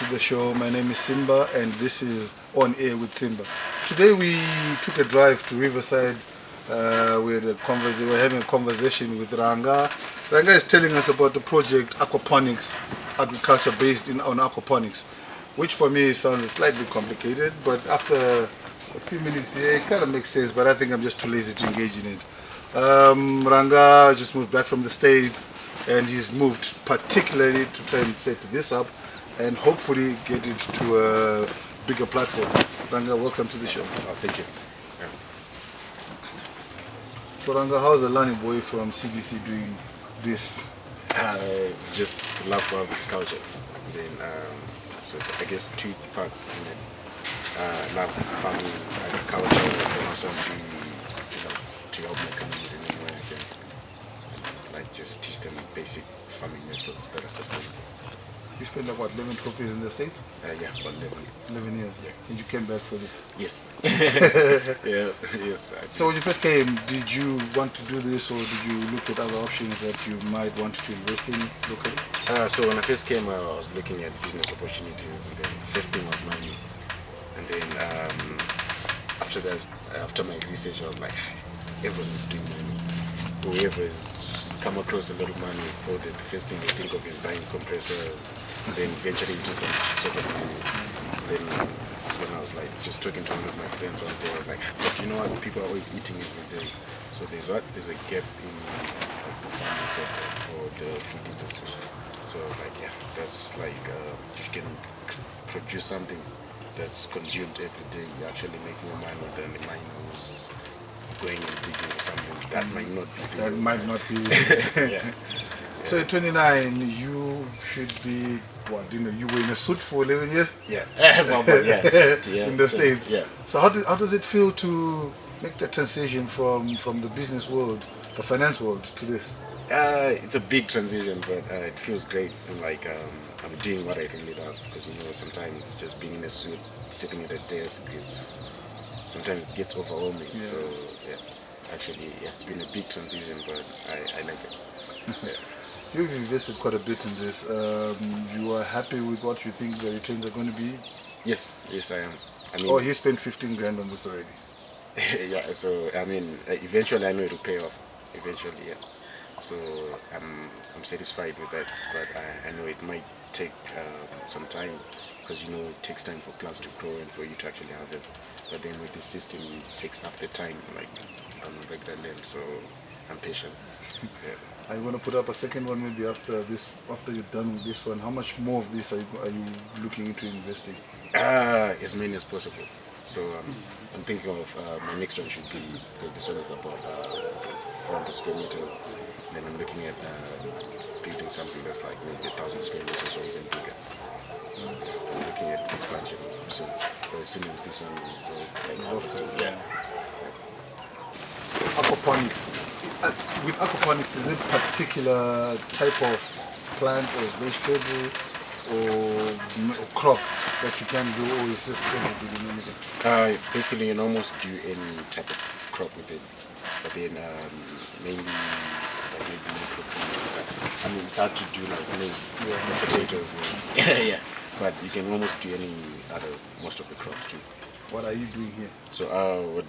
to the show. My name is Simba and this is On Air with Simba. Today we took a drive to Riverside. We're having a conversation with Ranga. Ranga is telling us about the project Aquaponics, agriculture based on aquaponics, which for me sounds slightly complicated, but after a few minutes here it kind of makes sense, but I think I'm just too lazy to engage in it. Ranga just moved back from the States and he's moved particularly to try and set this up and hopefully get it to a bigger platform. Ranga, welcome to the show. Oh, thank you. Yeah. So Ranga, how's the Lani boy from CBC doing this? It's just love for agriculture. Then, so it's, I guess, two parts in it. Love farming, agriculture, and also to help my community in any way I can. Like just teach them basic farming methods that are sustainable. You spent like what, 11, 12 years in the States? Yeah, about 11 years. Yeah. And you came back for this? Yes. Yeah, yes. So when you first came, did you want to do this or did you look at other options that you might want to invest in locally? So when I first came, I was looking at business opportunities. And then the first thing was money. And then after that, after my research, I was like, everyone is doing money. Whoever has come across a lot of money, or the first thing they think of is buying compressors, then venturing into some sort of money. Then when I was like just talking to one of my friends one day, I was like, but you know what, people are always eating every day. So there's a gap in like, the farming sector or the food industry. So like that's like if you can produce something that's consumed every day, you're actually making a money than the mine who's going and digging or something. That might not be. That might not be. Yeah. So at 29, you should be, what, you were in a suit for 11 years? Yeah. Yeah. In the States. Yeah. So how does it feel to make that transition from the business world, the finance world, to this? It's a big transition, but it feels great. And like I'm doing what I really love, because sometimes just being in a suit, sitting at a desk, sometimes it gets overwhelming. Yeah. So actually, it's been a big transition, but I like it. Yeah. You've invested quite a bit in this. You are happy with what you think the returns are going to be? Yes, I am. I mean, he spent 15 grand on this already. Yeah, so I mean, eventually I know it will pay off. Eventually, yeah. So I'm satisfied with that, but I know it might take some time, because it takes time for plants to grow and for you to actually have it. But then with this system, it takes half the time, like on regular land. So I'm patient. Yeah. Are you going to put up a second one maybe after you're done with this one? How much more of this are you looking into investing? As many as possible. So I'm thinking of my next one should be, because this one is about 400 square meters. Then I'm looking at building something that's like maybe 1,000 square meters or even bigger. So I'm looking at expansion soon. But as soon as this one is harvested, Aquaponics. With aquaponics, is it a particular type of plant or vegetable or crop that you can do, or is just everything? Basically, you can almost do any type of crop with it, but then mainly like maybe microclimate and stuff. I mean, it's hard to do like maize, potatoes, yeah. But you can almost do most of the crops too. What are you doing here? So we're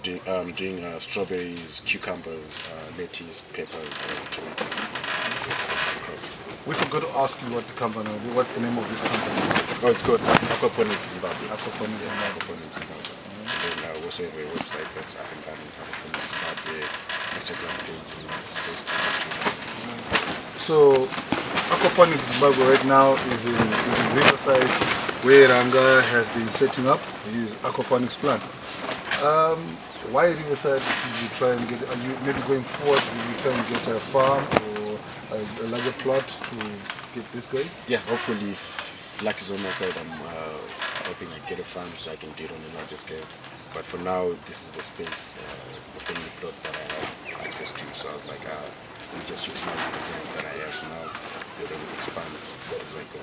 doing strawberries, cucumbers, lettuce, peppers, tomato. We forgot to ask you what the name of this company is. Oh, it's called Aquaponics Zimbabwe. Aquaponics Zimbabwe. And then also have a website that's up and running, Aquaponics Zimbabwe, Instagram pages, Facebook, Twitter. So Aquaponics Zimbabwe right now is in Riverside, where Ranga has been setting up his aquaponics plant. Why Riverside did you try and get? Are you maybe going forward? Did you try and get a farm or a larger plot to get this going? Yeah, hopefully, if luck is on my side, I'm hoping I get a farm so I can do it on a larger scale. But for now, this is the space, the family plot that I have access to. So I was like, let me just utilize the land that I have now, and then expand as I go.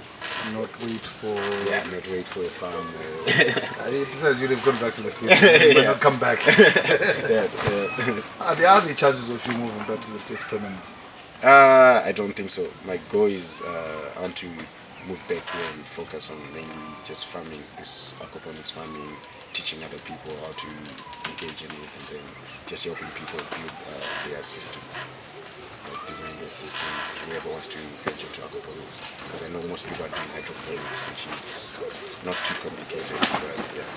Not wait for... Yeah, not wait for a farm. Besides, you'd have gone back to the States. You might not come back. There are the chances of you moving back to the States permanently? I don't think so. My goal is I want to moved back here and focus on mainly just farming, this aquaponics farming, teaching other people how to engage in it, and then just helping people build their systems, like design their systems, whoever wants to venture to aquaponics. Because I know most people are doing hydroponics, which is not too complicated, but yeah.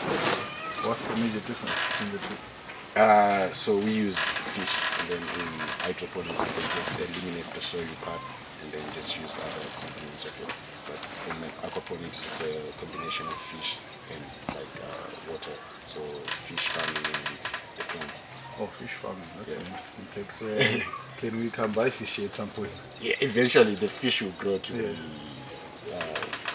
What's the major difference between the two? So we use fish, and then in hydroponics they just eliminate the soil part and then just use other components of it. But in aquaponics it's a combination of fish and like water. So fish farming and the plants. Oh, fish farming. That's Yeah. an interesting take. So can we come buy fish here at some point? Yeah, eventually the fish will grow to Yeah.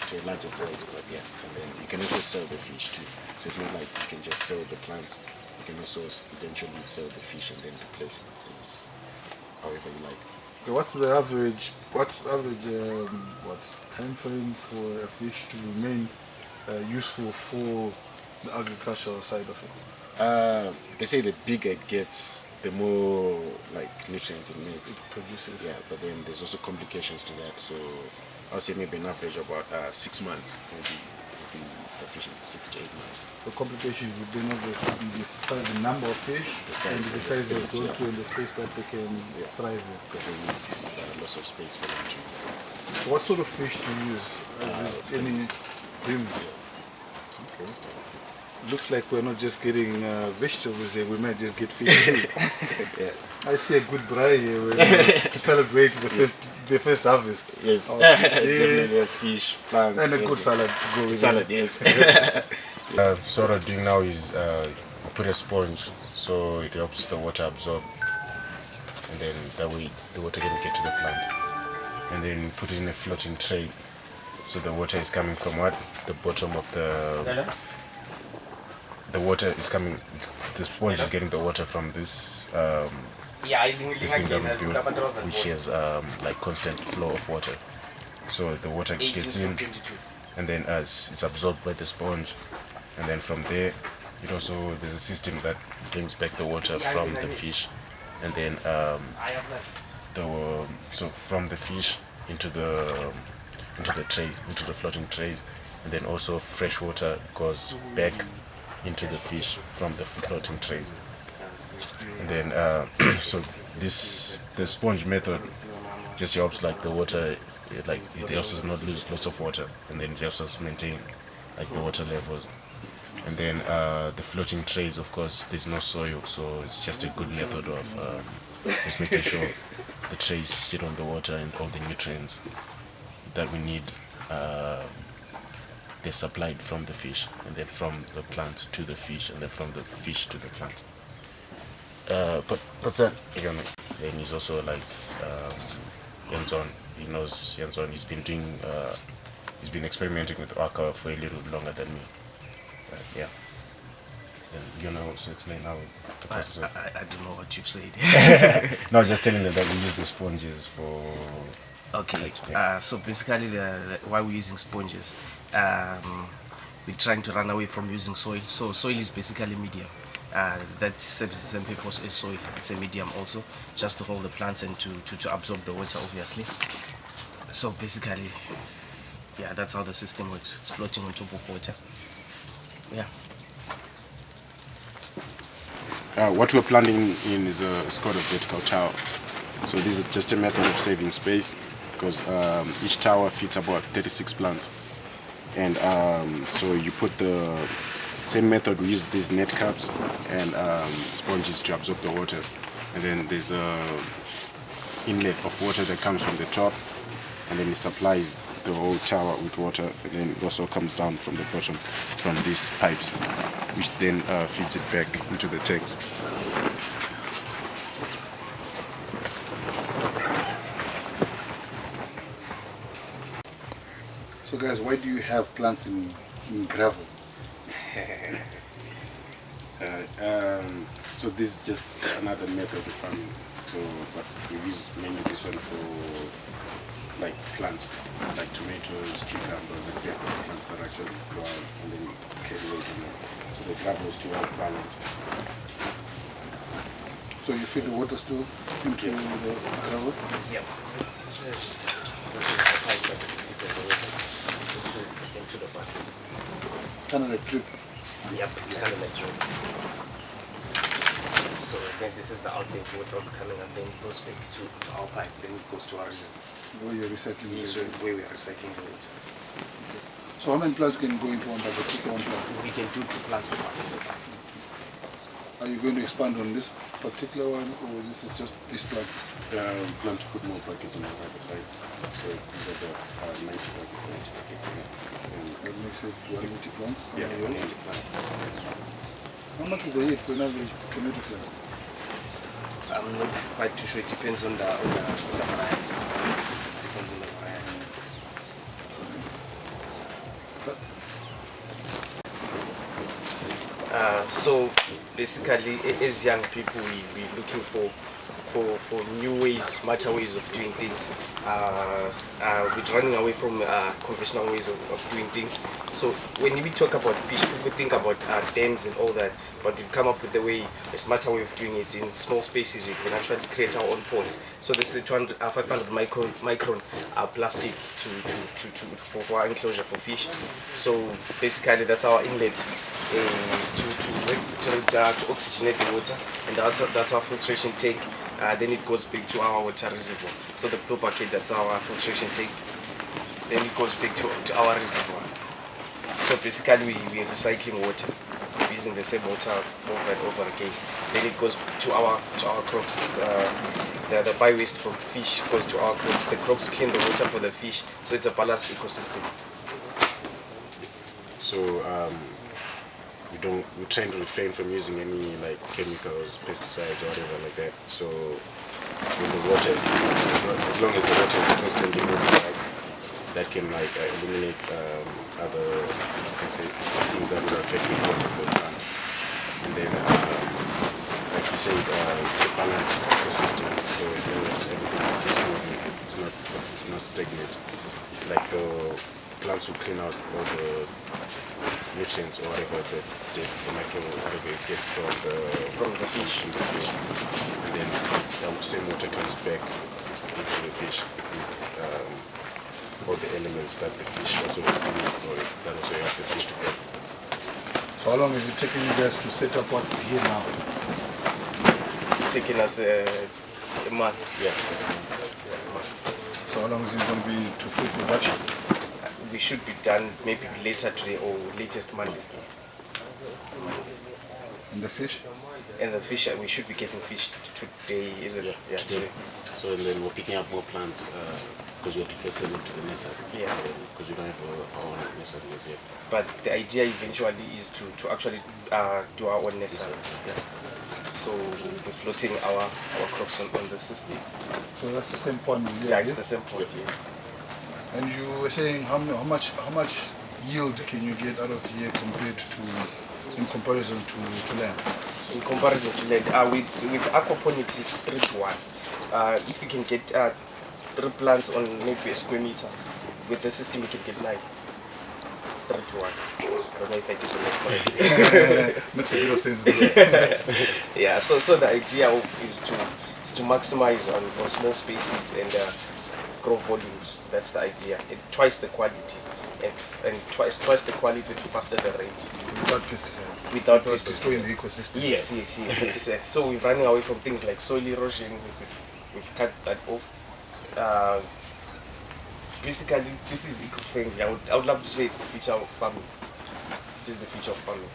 to a larger size, but yeah, and then you can also sell the fish too. So it's not like you can just sell the plants. You can also eventually sell the fish and then replace it as however you like. Okay, what's the average? What's average? What time frame for a fish to remain useful for the agricultural side of it? They say the bigger it gets, the more like nutrients it makes. It produces. Yeah, but then there's also complications to that. So I'll say maybe an average about 6 months will be sufficient, 6 to 8 months. The complications would then obviously be the number of fish and the size they space, go yeah. to and the space that they can thrive in. Because they need lots of space for them to. What sort of fish do you use? Is it any bream? Okay. Looks like we're not just getting vegetables here, we might just get fish too. Yeah. I see a good braai here to celebrate the first harvest. Yes, Oh, definitely a fish, plants. and a good salad to go with Salad, it. yes. So what I'm doing now is put a sponge so it helps the water absorb, and then that way the water can get to the plant. And then put it in a floating tray so the water is coming from what? The bottom of the water is coming, the sponge is getting the water from this this thing that we built, which is like constant flow of water. So the water gets in, and then as it's absorbed by the sponge, and then from there it also, there's a system that brings back the water from the fish, and then so from the fish into the trays, into the floating trays, and then also fresh water goes back into the fish from the floating trays. And then so the sponge method just helps like the water, like it helps us not lose lots of water, and then it helps us maintain like the water levels. And then the floating trays, of course, there's no soil, so it's just a good method of just making sure the trays sit on the water and all the nutrients that we need, they're supplied from the fish, and then from the plant to the fish, and then from the fish to the plant. But and he's also like hands-on. He knows hands-on. He's been doing, he's been experimenting with aqua for a little longer than me. Yeah. And you know, also explain how the process works. I don't know what you've said. No, just telling them that we use the sponges for. Okay, Yeah. so basically why we're using sponges, we're trying to run away from using soil. So soil is basically medium. That serves the same purpose as soil. It's a medium also, just to hold the plants and to absorb the water, obviously. So basically, yeah, that's how the system works. It's floating on top of water. Yeah. What we're planting in is called a vertical tower. So this is just a method of saving space, because each tower fits about 36 plants. And so you put the same method, we use these net caps and sponges to absorb the water. And then there's a inlet of water that comes from the top, and then it supplies the whole tower with water, and then it also comes down from the bottom from these pipes, which then feeds it back into the tanks. So guys, why do you have plants in gravel? So this is just another method of farming. So, but we use mainly this one for like plants, like tomatoes, cucumbers, and plants that actually grow out and then carry weight in them. So the gravel is to help balance. So you feed the water still into the gravel? Yeah. This is the pipe that feeds the water. to the buckets. Kind of like drip. Yep, it's kind of like drip. So then this is the outlet water coming up, then it goes back to our pipe, then it goes to our reservoir. Where you're recycling Yes, the where we are recycling the water. So how many plants can go into one bucket? Just one plant? We can do 2 plants per bucket. Are you going to expand on this particular one, or this is just this plant? Plan to put more buckets on the other side. So it's like 90 buckets. That makes it 180 plants? Yeah, 180 plants. How much is the yield for an average tomato plant? I'm not quite too sure. It depends on the variety. Depends on the variety. So basically, as young people, we're looking for new ways, smarter ways of doing things. We're running away from conventional ways of doing things. So when we talk about fish, people think about dams and all that, but we've come up with a smarter way of doing it in small spaces. We can actually create our own pond. So this is a 500 micron plastic for our enclosure for fish. So basically that's our inlet to oxygenate the water, and that's our filtration tank. Then it goes back to our water reservoir. So the blue bucket, that's our filtration tank. Then it goes back to our reservoir. So basically we are recycling water, using the same water over and over again. Then it goes to our crops. The by-waste from fish goes to our crops. The crops clean the water for the fish. So it's a balanced ecosystem. So we try to refrain from using any like chemicals, pesticides or whatever like that. So when the water, as long as the water is constantly moving, like, that can like eliminate other, you can say, things that will affect the growth of the plants. And then like you said, it's a balanced ecosystem. So as long as everything keeps moving, it's not stagnant. Like the plants will clean out all the nutrients or whatever the micro whatever it gets from the fish, and then the same water comes back into the fish with all the elements that the fish also need, or that also help the fish to grow. So how long is it taking you guys to set up what's here now? It's taking us a month. Yeah. So how long is it going to be to full production? We should be done maybe later today or latest Monday. And the fish? And the fish, we should be getting fish today, isn't it? Yeah, today. So then we're picking up more plants because we have to first send them to the nursery. Yeah. Because we don't have our own nursery yet. But the idea eventually is to actually do our own nursery. Yeah. So we're floating our crops on the system. So that's the same pond? Yeah, it's the same pond. Yeah. And you were saying how much yield can you get out of here compared to, in comparison to land? In comparison to land, with aquaponics it's 3 to 1. If you can get 3 plants on maybe a square meter, with the system you can get 9. It's 3 to 1. I don't know if I did it correctly. Makes a bit of sense. Yeah. So the idea is to maximize on small spaces and grow volumes. That's the idea. And twice the quality, and twice the quality to faster the rate. Without pesticides. Without destroying the ecosystem. Yes. So we're running away from things like soil erosion. We've cut that off. Basically, this is eco-friendly. I would love to say it's the future of farming. It is the future of farming.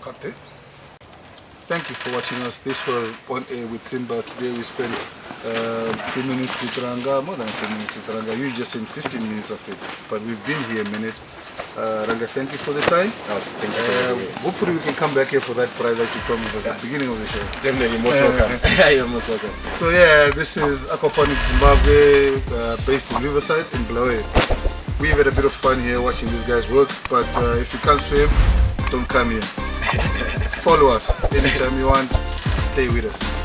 Cut there. Thank you for watching us. This was On Air with Simba. Today we spent a few minutes with Ranga, more than a few minutes with Ranga. You just in 15 minutes of it, but we've been here a minute. Ranga, thank you for the time. Thank you. Hopefully we can come back here for that prize that you promised us at the beginning of the show. Definitely, most welcome. You're most welcome. So yeah, this is Aquaponics Zimbabwe, based in Riverside in Bulawayo. We've had a bit of fun here watching these guys work, but if you can't swim, don't come here. Follow us anytime you want. Stay with us.